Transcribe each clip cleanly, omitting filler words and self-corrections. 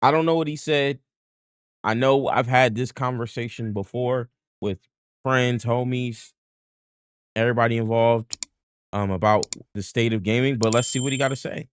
I don't know what he said. I know I've had this conversation before with friends, homies, everybody involved, about the state of gaming, but let's see what he got to say.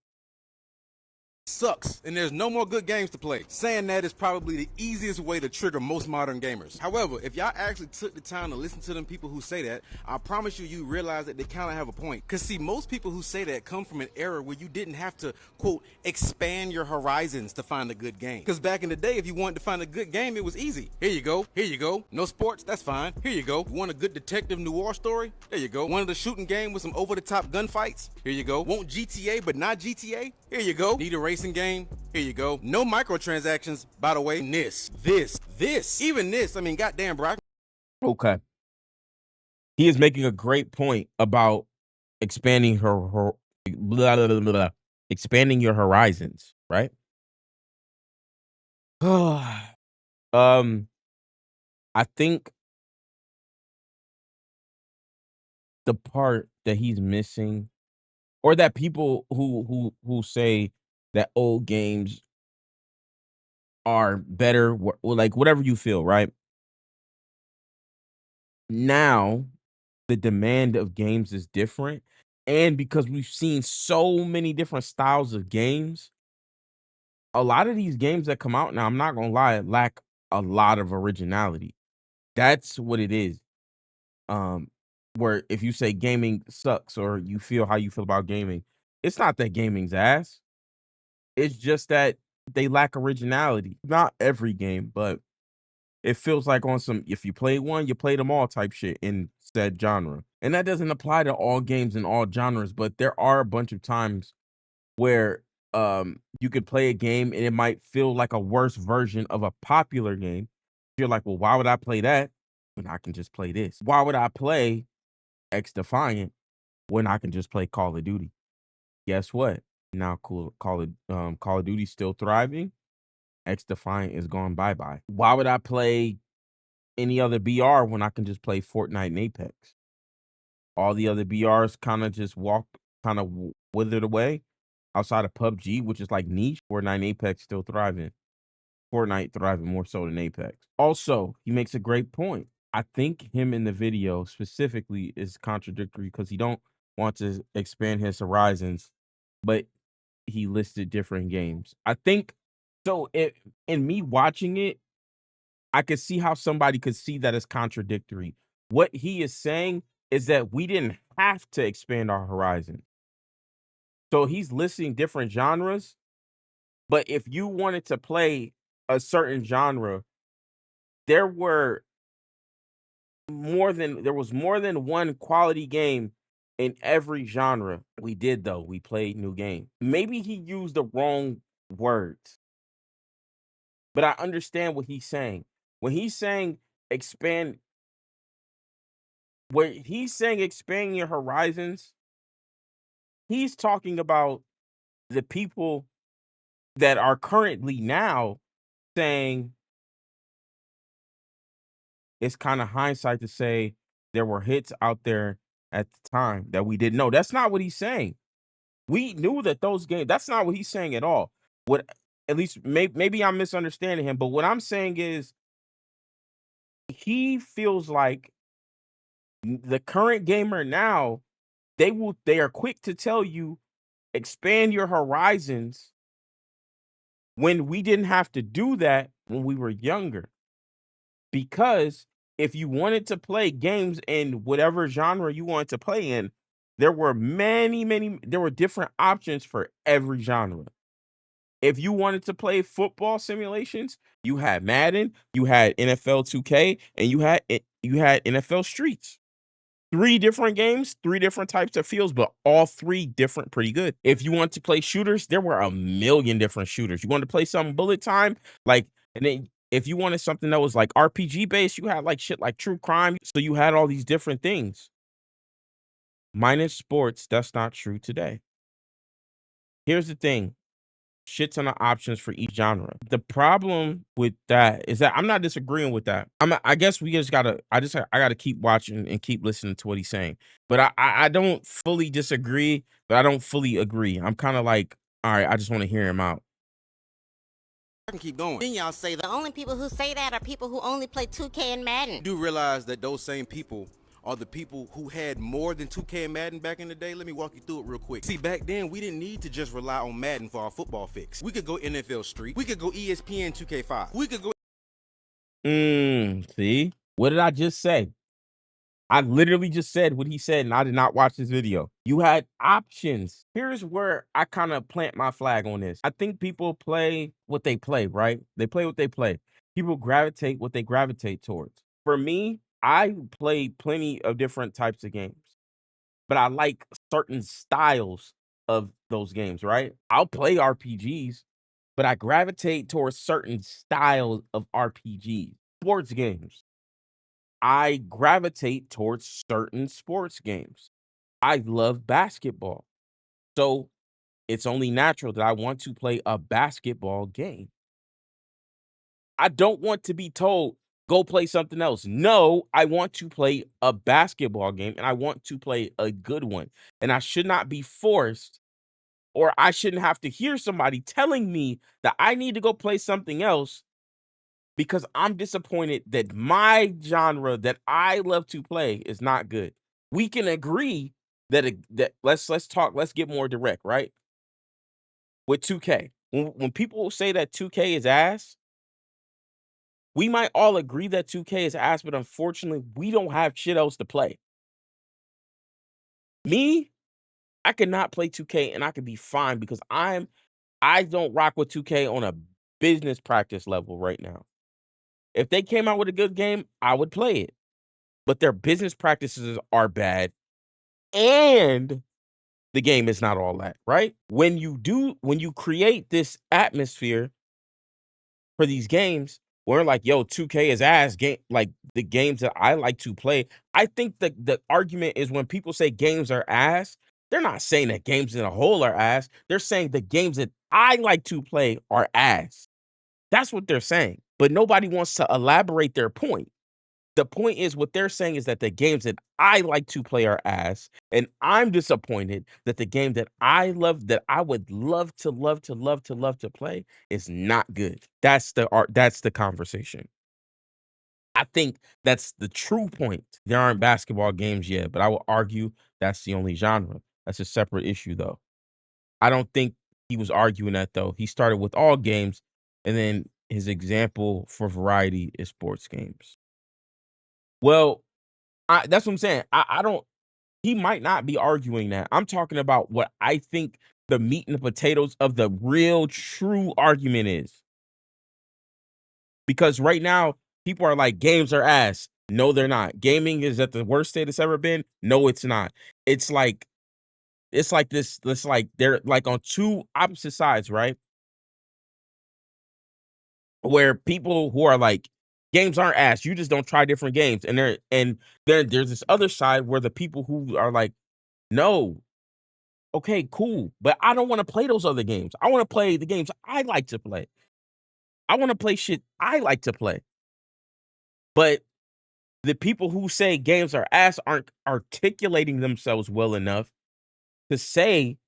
Sucks, and there's no more good games to play. Saying that is probably the easiest way to trigger most modern gamers. However, if y'all actually took the time to listen to them people who say that, I promise you realize that they kind of have a point. Cause see, most people who say that come from an era where you didn't have to, quote, expand your horizons to find a good game. Cause back in the day, if you wanted to find a good game, it was easy. Here you go, here you go. No sports, that's fine. Here you go. Want a good detective noir story? There you go. Want a shooting game with some over-the-top gunfights? Here you go. Want GTA but not GTA? Here you go. Need a racing game? Here you go. No microtransactions, by the way. This. Even this. I mean, goddamn, bro. Okay. He is making a great point about expanding her blah, blah, blah, blah, expanding your horizons, right? um, I think the part that he's missing, or that people who say that old games are better, like whatever you feel, right? Now the demand of games is different, and because we've seen so many different styles of games, a lot of these games that come out now, I'm not gonna lie, lack a lot of originality. That's what it is. Um, where if you say gaming sucks or you feel how you feel about gaming, it's not that gaming's ass. It's just that they lack originality. Not every game, but it feels like on some if you play one, you play them all type shit in said genre. And that doesn't apply to all games and all genres, but there are a bunch of times where you could play a game and it might feel like a worse version of a popular game. You're like, well, why would I play that when I can just play this? Why would I play X Defiant when I can just play Call of Duty? Guess what? Now Call of Duty's still thriving. X Defiant is gone bye-bye. Why would I play any other BR when I can just play Fortnite and Apex? All the other BRs kinda just withered away outside of PUBG, which is like niche. Fortnite and Apex still thriving. Fortnite thriving more so than Apex. Also, he makes a great point. I think him in the video specifically is contradictory because he don't want to expand his horizons, but he listed different games. I think so in me watching it, I could see how somebody could see that as contradictory. What he is saying is that we didn't have to expand our horizon. So he's listing different genres, but if you wanted to play a certain genre, there were there was more than one quality game in every genre. We did though. We played new game. Maybe he used the wrong words, but I understand what he's saying. When he's saying expand when he's saying expand your horizons, he's talking about the people that are currently now saying it's kind of hindsight to say there were hits out there at the time that we didn't know. That's not what he's saying. We knew that those games that's not what he's saying at all. What at least maybe I'm misunderstanding him, but what I'm saying is he feels like the current gamer now, they are quick to tell you expand your horizons when we didn't have to do that when we were younger. Because if you wanted to play games in whatever genre you wanted to play in, there were there were different options for every genre. If you wanted to play football simulations, you had Madden, you had NFL 2K, and you had NFL Streets. 3 different games, 3 different types of fields, but all 3 different pretty good. If you want to play shooters, there were a million different shooters. You want to play some bullet time, like and then if you wanted something that was like RPG based, you had like shit like True Crime. So you had all these different things. Minus sports, that's not true today. Here's the thing. Shit ton of options for each genre. The problem with that is that I'm not disagreeing with that. I guess we just gotta I gotta keep watching and keep listening to what he's saying. But I don't fully disagree, but I don't fully agree. I'm kind of like, all right, I just want to hear him out. I can keep going. Then y'all say the only people who say that are people who only play 2K and Madden. You do realize that those same people are the people who had more than 2K and Madden back in the day? Let me walk you through it real quick. See, back then, we didn't need to just rely on Madden for our football fix. We could go NFL Street. We could go ESPN 2K5. We could go... See? What did I just say? I literally just said what he said, and I did not watch this video. You had options. Here's where I kind of plant my flag on this. I think people play what they play, right? They play what they play. People gravitate what they gravitate towards. For me, I play plenty of different types of games, but I like certain styles of those games, right? I'll play RPGs, but I gravitate towards certain styles of RPGs. Sports games. I gravitate towards certain sports games. I love basketball. So it's only natural that I want to play a basketball game. I don't want to be told, go play something else. No, I want to play a basketball game and I want to play a good one. And I should not be forced, or I shouldn't have to hear somebody telling me that I need to go play something else because I'm disappointed that my genre that I love to play is not good. We can agree that let's talk, let's get more direct, right? With 2K. When people say that 2K is ass, we might all agree that 2K is ass, but unfortunately, we don't have shit else to play. Me, I cannot play 2K and I could be fine because I don't rock with 2K on a business practice level right now. If they came out with a good game, I would play it. But their business practices are bad and the game is not all that, right? When you create this atmosphere for these games, we're like, yo, 2K is ass game, like the games that I like to play. I think the argument is when people say games are ass, they're not saying that games in a whole are ass. They're saying the games that I like to play are ass. That's what they're saying. But nobody wants to elaborate their point. The point is what they're saying is that the games that I like to play are ass, and I'm disappointed that the game that I love, that I would love to play is not good. That's the art. That's the conversation. I think that's the true point. There aren't basketball games yet, but I will argue that's the only genre. That's a separate issue, though. I don't think he was arguing that, though. He started with all games, and then his example for variety is sports games. Well, that's what I'm saying. I don't, he might not be arguing that. I'm talking about what I think the meat and the potatoes of the real true argument is. Because right now, people are like, games are ass. No, they're not. Gaming is at the worst state it's ever been. No, it's not. It's like this like they're like on two opposite sides, right? Where people who are like, games aren't ass, you just don't try different games. There's this other side where the people who are like, no, okay, cool, but I don't want to play those other games. I want to play the games I like to play. I want to play shit I like to play. But the people who say games are ass aren't articulating themselves well enough to say,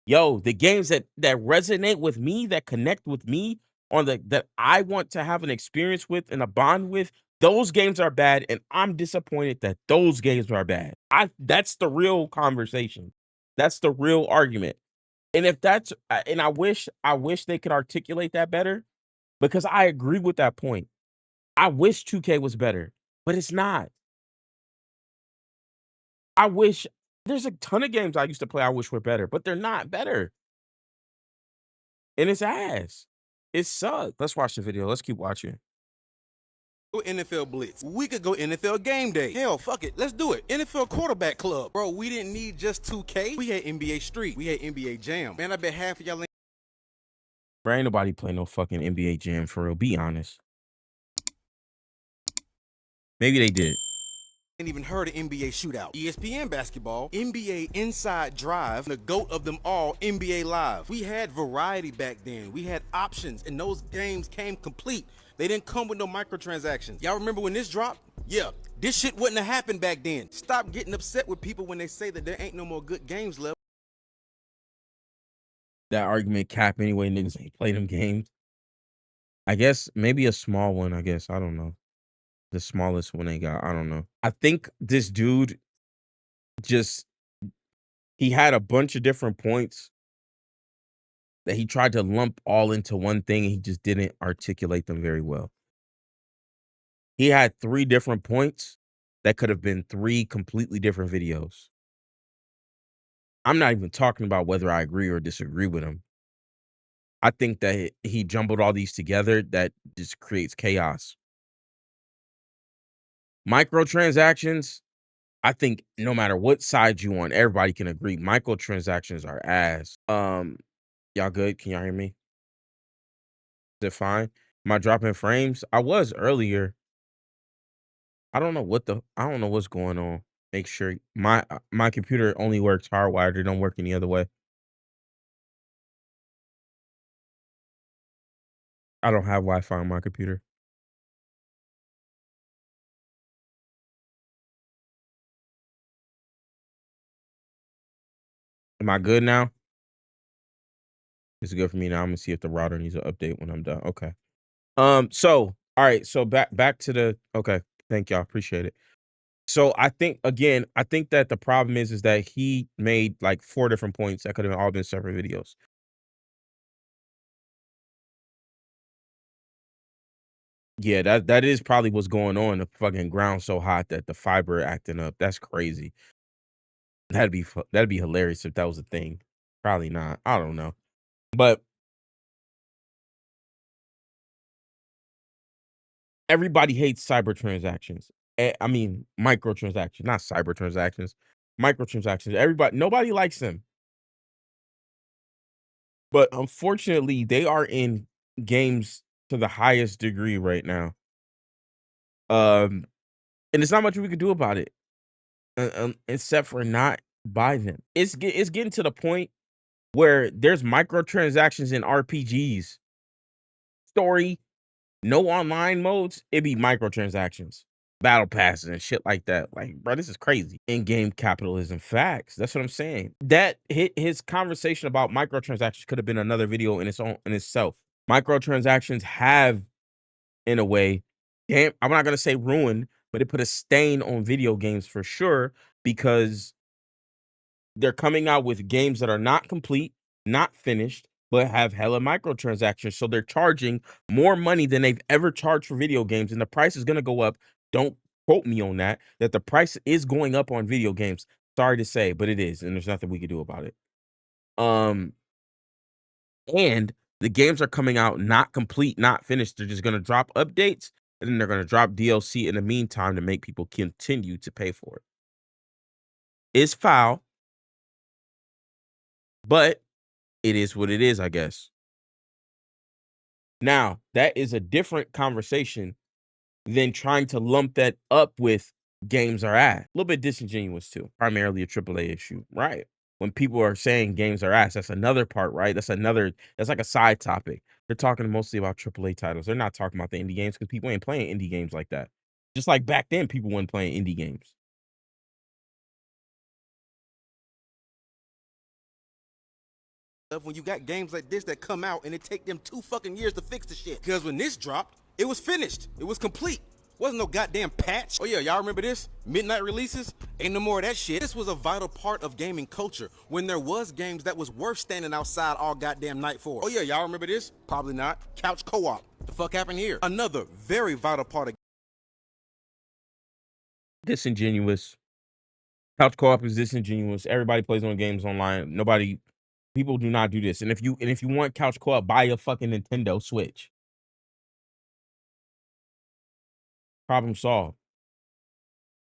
yo, the games that resonate with me, that connect with me, on the that I want to have an experience with and a bond with, those games are bad, and I'm disappointed that those games are bad. That's the real conversation. That's the real argument. And if that's and I wish they could articulate that better because I agree with that point. I wish 2K was better, but it's not. I wish there's a ton of games I used to play I wish were better, but they're not better. And it's ass. It sucks. Let's watch the video. Let's keep watching. Go NFL Blitz. We could go NFL Game Day. Hell, fuck it. Let's do it. NFL Quarterback Club. Bro, we didn't need just 2K. We had NBA Street. We had NBA Jam. Man, I bet half of y'all ain't... Bro, ain't nobody play no fucking NBA Jam for real. Be honest. Maybe they did. Ain't even heard of NBA Shootout, ESPN Basketball, NBA Inside Drive, the GOAT of them all, NBA Live. We had variety back then. We had options, and those games came complete. They didn't come with no microtransactions. Y'all remember when this dropped? Yeah, this shit wouldn't have happened back then. Stop getting upset with people when they say that there ain't no more good games left. That argument cap anyway, niggas ain't play them games. I guess maybe a small one, I guess. I don't know. The smallest one they got. I don't know. I think this dude just he had a bunch of different points that he tried to lump all into one thing and he just didn't articulate them very well. He had 3 different points that could have been 3 completely different videos. I'm not even talking about whether I agree or disagree with him. I think that he jumbled all these together that just creates chaos. Microtransactions, I think no matter what side you on, everybody can agree microtransactions are ass. Y'all good? Can y'all hear me? Is it fine? Am I dropping frames? I was earlier. I don't know what's going on. Make sure my computer only works hardwired. It don't work any other way. I don't have Wi-Fi on my computer. Am I good now? It's good for me now. I'm gonna see if the router needs an update when I'm done. Okay. So all right, so back to the okay. Thank y'all. Appreciate it. So I think again, I think that the problem is that he made like 4 different points that could have all been separate videos. Yeah, that is probably what's going on. The fucking ground so hot that the fiber acting up. That's crazy. That'd be hilarious if that was a thing. Probably not. I don't know. But everybody hates cyber transactions. I mean, microtransactions, not cyber transactions. Microtransactions. Everybody, nobody likes them. But unfortunately, they are in games to the highest degree right now. Um, and there's not much we can do about it, except for not buy them. It's getting to the point where there's microtransactions in RPGs. Story, no online modes, it be microtransactions, battle passes, and shit like that. Like, bro, this is crazy. In-game capitalism facts. That's what I'm saying. That his conversation about microtransactions could have been another video in itself. Microtransactions have, in a way, damn, I'm not gonna say ruined, but it put a stain on video games for sure because they're coming out with games that are not complete, not finished, but have hella microtransactions. So they're charging more money than they've ever charged for video games, and the price is gonna go up. Don't quote me on that. That the price is going up on video games. Sorry to say, but it is, and there's nothing we can do about it. Um, and the games are coming out not complete, not finished. They're just gonna drop updates, and then they're gonna drop DLC in the meantime to make people continue to pay for it. It's foul, but it is what it is, I guess. Now, that is a different conversation than trying to lump that up with games are ass. A little bit disingenuous too. Primarily a AAA issue, right? When people are saying games are ass, that's another part, right? That's like a side topic. They're talking mostly about AAA titles. They're not talking about the indie games because people ain't playing indie games like that. Just like back then, people weren't playing indie games. When you got games like this that come out and it take them 2 fucking years to fix the shit. Because when this dropped, it was finished. It was complete. Wasn't no goddamn patch. Oh yeah, y'all remember this? Midnight releases? Ain't no more of that shit. This was a vital part of gaming culture when there was games that was worth standing outside all goddamn night for. Oh yeah, y'all remember this? Probably not. Couch co-op. The fuck happened here? Another very vital part of Disingenuous. Couch co-op is disingenuous. Everybody plays on games online. People do not do this. And if you want couch co-op, buy a fucking Nintendo Switch. Problem solved.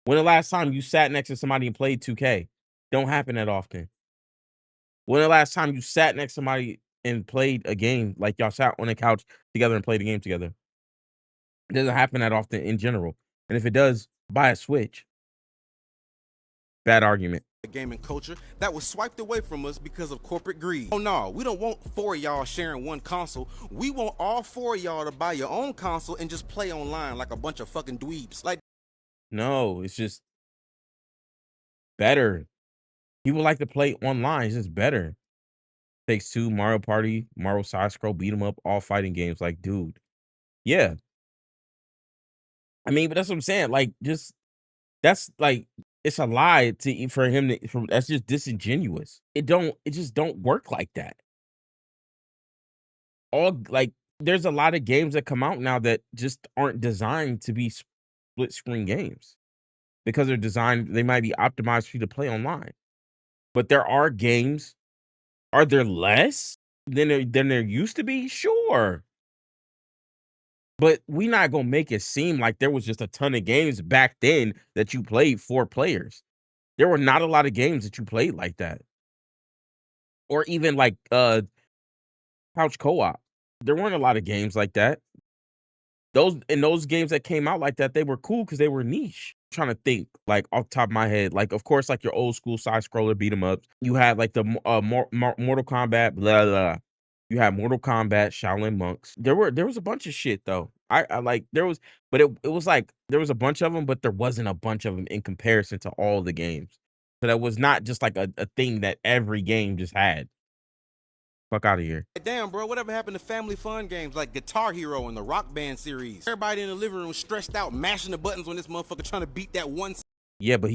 When the last time you sat next to somebody and played 2K? Don't happen that often. When the last time you sat next to somebody and played a game, like y'all sat on a couch together and played a game together? It doesn't happen that often in general. And if it does, buy a Switch. Bad argument. gaming culture that was swiped away from us because of corporate greed. Oh no, we don't want 4 of y'all sharing one console. We want all 4 of y'all to buy your own console and just play online like a bunch of fucking dweebs. Like, No, it's just better. People like to play online. It's just better. Takes Two, Mario Party, Marvel Side Scroll, beat 'em up, all fighting games. Like, dude, Yeah. I mean, but that's what I'm saying. Like, just that's like it's a lie for him that's just disingenuous. It just don't work like that. All like there's a lot of games that come out now that just aren't designed to be split screen games because they might be optimized for you to play online. But there are games. Are there less than there used to be? Sure. But we not gonna make it seem like there was just a ton of games back then that you played 4 players. There were not a lot of games that you played like that. Or even like couch co-op. There weren't a lot of games like that. Those games that came out like that, they were cool because they were niche. Trying to think like off the top of my head, like of course, like your old school side scroller beat 'em ups. You had like the Mortal Kombat, blah, blah, blah. You had Mortal Kombat, Shaolin Monks. There was a bunch of shit though. I like there was, but it was like there was a bunch of them, but there wasn't a bunch of them in comparison to all the games. So that was not just like a thing that every game just had. Fuck out of here. Damn, bro, whatever happened to family fun games like Guitar Hero and the Rock Band series? Everybody in the living room stressed out, mashing the buttons when this motherfucker trying to beat that one. Yeah, but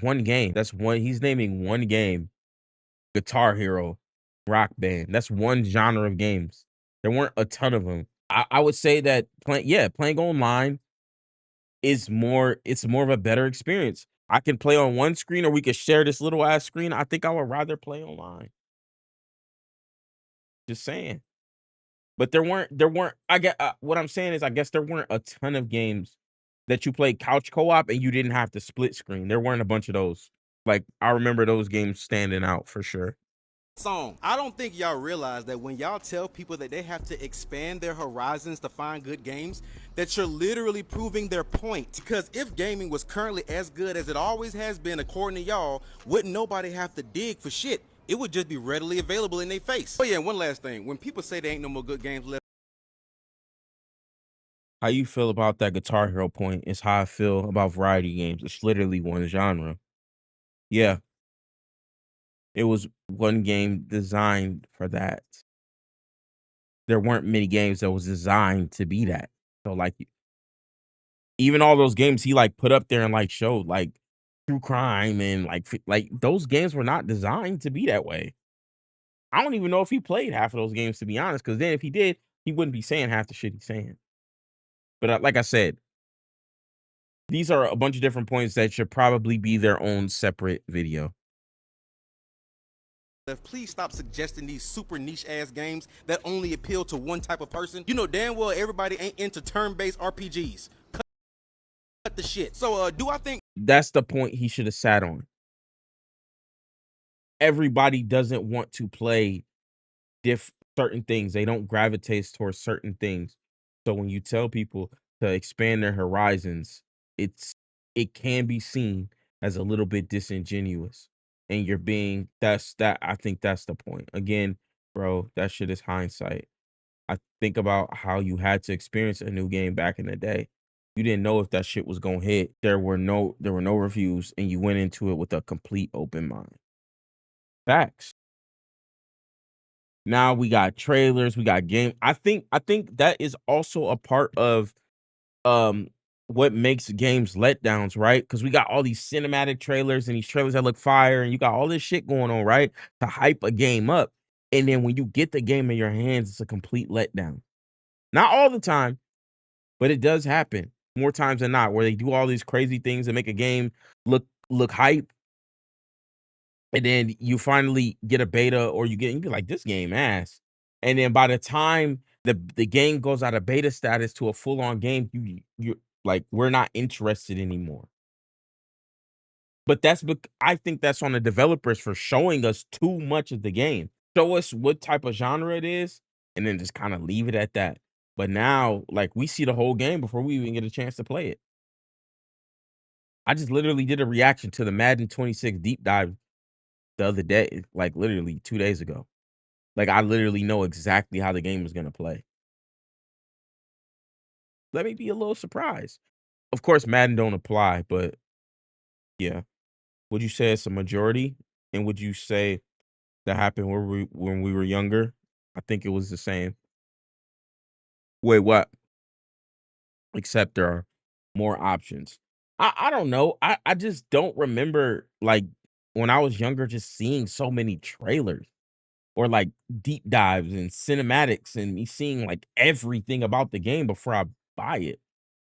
one game. That's one. He's naming one game. Guitar Hero, Rock Band. That's one genre of games. There weren't a ton of them. I would say that playing online it's more of a better experience. I can play on one screen or we could share this little ass screen. I think I would rather play online. Just saying. But there weren't I get what I'm saying is I guess there weren't a ton of games that you played couch co-op and you didn't have to split screen. There weren't a bunch of those. Like I remember those games standing out for sure. Song. I don't think y'all realize that when y'all tell people that they have to expand their horizons to find good games, that you're literally proving their point. Because if gaming was currently as good as it always has been, according to y'all, wouldn't nobody have to dig for shit. It would just be readily available in their face. Oh yeah, one last thing. When people say there ain't no more good games left, How you feel about that Guitar Hero point is how I feel about variety games. It's literally one genre. Yeah, it was one game designed for that. There weren't many games that was designed to be that. So like even all those games he like put up there and like showed like true crime and like those games were not designed to be that way. I don't even know if he played half of those games to be honest, because then if he did, he wouldn't be saying half the shit he's saying. But like I said, these are a bunch of different points that should probably be their own separate video. please stop suggesting these super niche ass games that only appeal to one type of person. You know damn well everybody ain't into turn-based RPGs. Cut the shit. So do I think That's the point he should have sat on. Everybody doesn't want to play certain things. They don't gravitate towards certain things. So when you tell people to expand their horizons, it can be seen as a little bit disingenuous. And you're being I think that's the point. Again, bro, that shit is hindsight. I think about how you had to experience a new game back in the day. You didn't know if that shit was gonna hit. There were no reviews, and you went into it with a complete open mind. Facts. Now we got trailers, we got game. I think that is also a part of um what makes games letdowns, right? Because we got all these cinematic trailers and these trailers that look fire, and you got all this shit going on, right? To hype a game up. And then when you get the game in your hands, it's a complete letdown. Not all the time, but it does happen more times than not, where they do all these crazy things and make a game look hype, and then you finally get a beta or you be like, this game ass. And then by the time the game goes out of beta status to a full on game, you like we're not interested anymore. But I think that's on the developers for showing us too much of the game. Show us what type of genre it is, and then just kind of leave it at that. But now, like we see the whole game before we even get a chance to play it. I just literally did a reaction to the Madden 26 deep dive the other day, like literally 2 days ago. Like I literally know exactly how the game is gonna play. Let me be a little surprised. Of course, Madden don't apply, but yeah. Would you say it's a majority? And would you say that happened when we were younger? I think it was the same. Wait, what? except there are more options. I don't know. I just don't remember like when I was younger just seeing so many trailers or like deep dives and cinematics and me seeing like everything about the game before I buy it.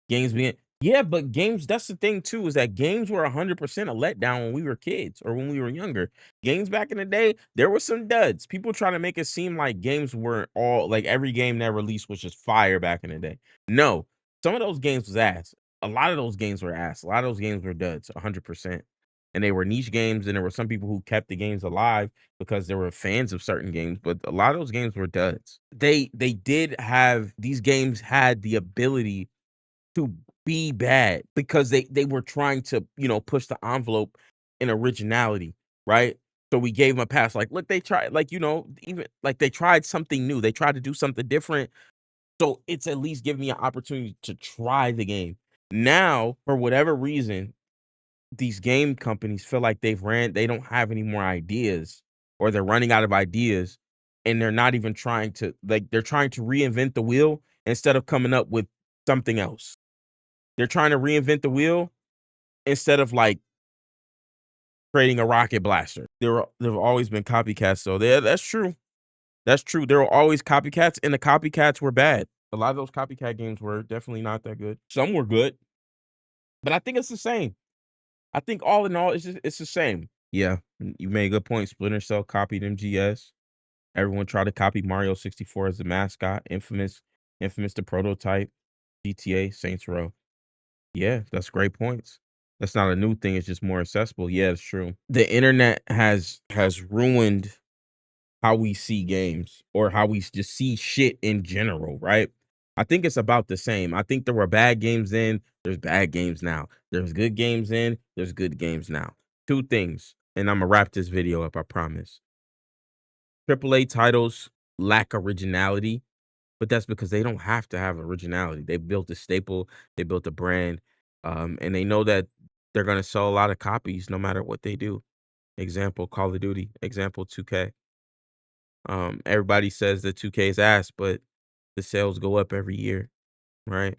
Games being yeah, but games that's the thing too, is that games were 100% a letdown when we were kids or when we were younger. Games back in the day, there were some duds. People try to make it seem like games weren't all like every game that released was just fire back in the day. No, some of those games was ass. A lot of those games were ass. A lot of those games were duds, 100%. And they were niche games, and there were some people who kept the games alive because they were fans of certain games, but a lot of those games were duds. They did have these games had the ability to be bad because they were trying to, push the envelope in originality, right? So we gave them a pass. Like, look, they tried, like, even like they tried something new. They tried to do something different. So it's at least giving me an opportunity to try the game. Now, for whatever reason, these game companies feel like they don't have any more ideas or they're running out of ideas and they're not even trying to like they're trying to reinvent the wheel instead of coming up with something else. They're trying to reinvent the wheel instead of, like, creating a rocket blaster. There've always been copycats, so yeah, that's true. That's true. There were always copycats, and the copycats were bad. A lot of those copycat games were definitely not that good. Some were good, but I think it's the same. I think all in all, it's the same. Yeah, you made a good point. Splinter Cell copied MGS. Everyone tried to copy Mario 64 as the mascot. Infamous the prototype. GTA, Saints Row. Yeah, that's great points. That's not a new thing, it's just more accessible. Yeah, it's true. The internet has ruined how we see games or how we just see shit in general, right? I think it's about the same. I think there were bad games then, there's bad games now. There's good games then, there's good games now. Two things, and Imma wrap this video up, I promise. AAA titles lack originality, but that's because they don't have to have originality. They built a staple, they built a brand, and they know that they're gonna sell a lot of copies no matter what they do. Example, Call of Duty. Example, 2K. Everybody says that 2K is ass, but the sales go up every year, right?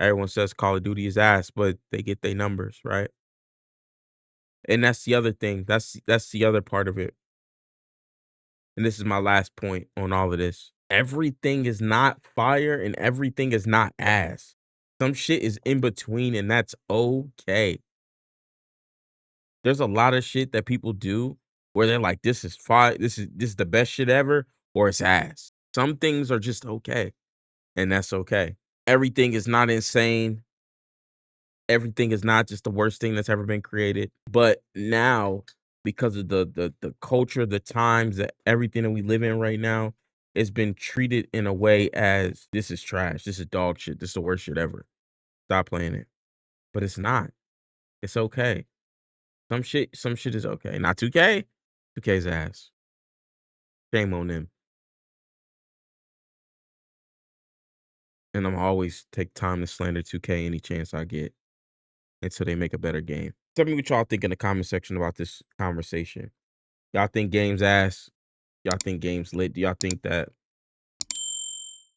Everyone says Call of Duty is ass, but they get their numbers, right? And that's the other thing. That's the other part of it. And this is my last point on all of this. Everything is not fire and everything is not ass. Some shit is in between and that's okay. There's a lot of shit that people do where they're like, this is fire, this is the best shit ever, or it's ass. Some things are just okay, and that's okay. Everything is not insane. Everything is not just the worst thing that's ever been created. But now, because of the culture, the times, that everything that we live in right now, it's been treated in a way as this is trash, this is dog shit, this is the worst shit ever. Stop playing it. But it's not. It's okay. Some shit is okay. Not 2K. 2K's ass. Shame on them. And I'm always take time to slander 2K any chance I get until they make a better game. Tell me what y'all think in the comment section about this conversation. Y'all think games ass? Y'all think games lit? Do y'all think that?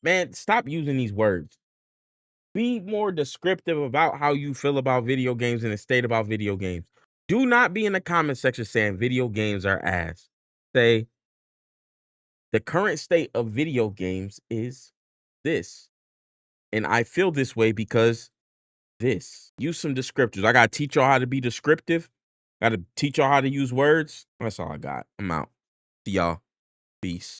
Man, stop using these words. Be more descriptive about how you feel about video games and the state about video games. Do not be in the comment section saying video games are ass. Say the current state of video games is this. And I feel this way because this. Use some descriptors. I gotta teach y'all how to be descriptive. Gotta teach y'all how to use words. That's all I got. I'm out. See y'all. Peace.